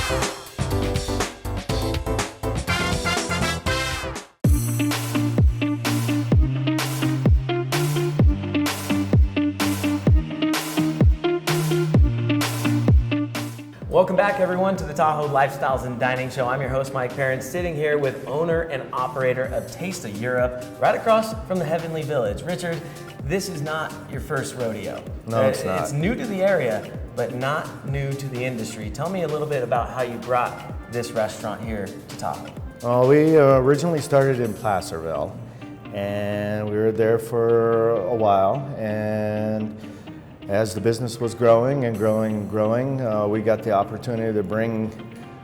Welcome back, everyone, to the Tahoe Lifestyles and Dining Show. I'm your host, Mike Perrin, sitting here with owner and operator of Taste of Europe, right across from the Heavenly Village. Richard, this is not your first rodeo. No, it's not. It's new to the area, but not new to the industry. Tell me a little bit about how you brought this restaurant here to Tahoe. We originally started in Placerville, and we were there for a while, and as the business was growing and growing, we got the opportunity to bring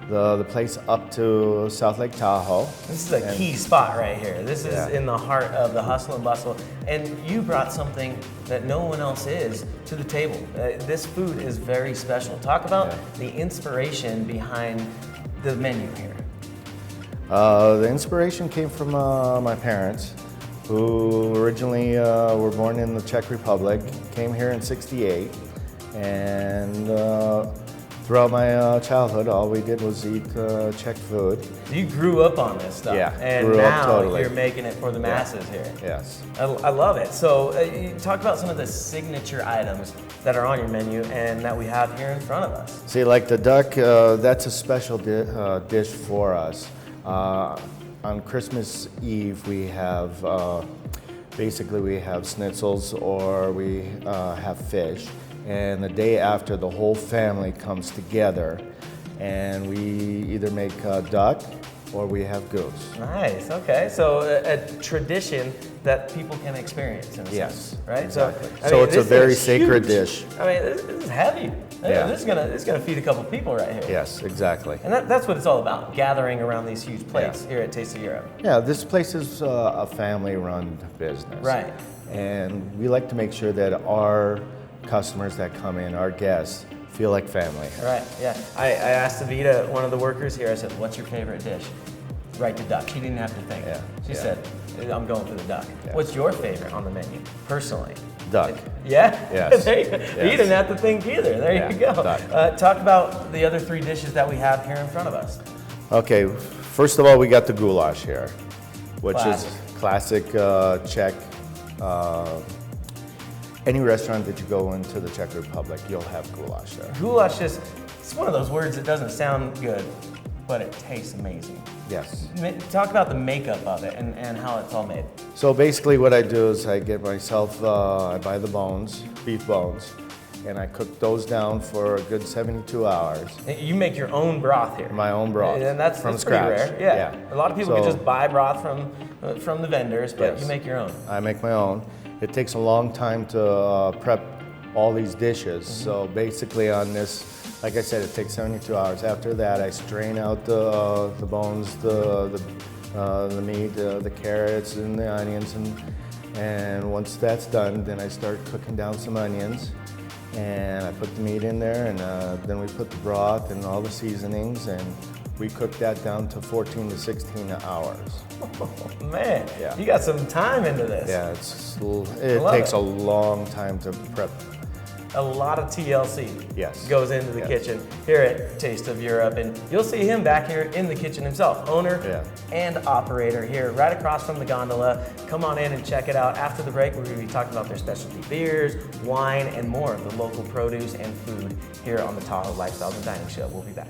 the place up to South Lake Tahoe. This is a key spot right here. This is in the heart of the hustle and bustle. And you brought something that no one else is to the table. This food is very special. Talk about the inspiration behind the menu here. The inspiration came from my parents, who originally were born in the Czech Republic, came here in '68, and throughout my childhood, all we did was eat Czech food. You grew up on this stuff, and grew now up totally. You're making it for the masses here. Yes. I love it. So talk about some of the signature items that are on your menu and that we have here in front of us. See, like the duck, that's a special dish for us. On Christmas Eve, we have basically we have schnitzels, or we have fish. And the day after, the whole family comes together, and we either make duck or we have goose. Nice. Okay. So a tradition that people can experience. In a sense, right? Exactly. So, So it's a very is sacred huge. dish. I mean, this is heavy. Yeah. This is gonna feed a couple people right here. Yes, exactly. And that's what it's all about, gathering around these huge plates here at Taste of Europe. Yeah, this place is a family-run business. Right. And we like to make sure that our customers that come in, our guests, feel like family. Right, yeah. I asked Evita, one of the workers here, I said, what's your favorite dish? Right, the duck. She didn't have to think. Yeah, She yeah. said, I'm going for the duck. Yeah. What's your favorite on the menu, personally? Duck. Yeah? Yes. There you, Yes. You didn't have to think either. There Yeah, you go. duck. Talk about the other three dishes that we have here in front of us. Okay, first of all, we got the goulash here, which Classic. is classic Czech. Any restaurant that you go into the Czech Republic, you'll have goulash there. Goulash it's one of those words that doesn't sound good, but it tastes amazing. Yes. Talk about the makeup of it and how it's all made. So basically what I do is I get myself, I buy the bones, beef bones, and I cook those down for a good 72 hours. You make your own broth here. My own broth. And that's from pretty scratch. rare. Yeah. A lot of people can So- just buy broth from the vendors, but Yes. you make your own. I make my own. It takes a long time to prep all these dishes. So basically on this, like I said, it takes 72 hours. After that, I strain out the bones, the meat, the carrots, and the onions, and once that's done, then I start cooking down some onions, and I put the meat in there, and then we put the broth and all the seasonings, and we cook that down to 14 to 16 hours. Oh, man, Yeah. you got some time into this. Yeah, it love takes it. a long time to prep. A lot of TLC Yes. goes into the Yes. kitchen here at Taste of Europe, and you'll see him back here in the kitchen himself, owner and operator here right across from the gondola. Come on in and check it out. After the break, we're going to be talking about their specialty beers, wine, and more of the local produce and food here on the Tahoe Lifestyles and Dining Show. We'll be back.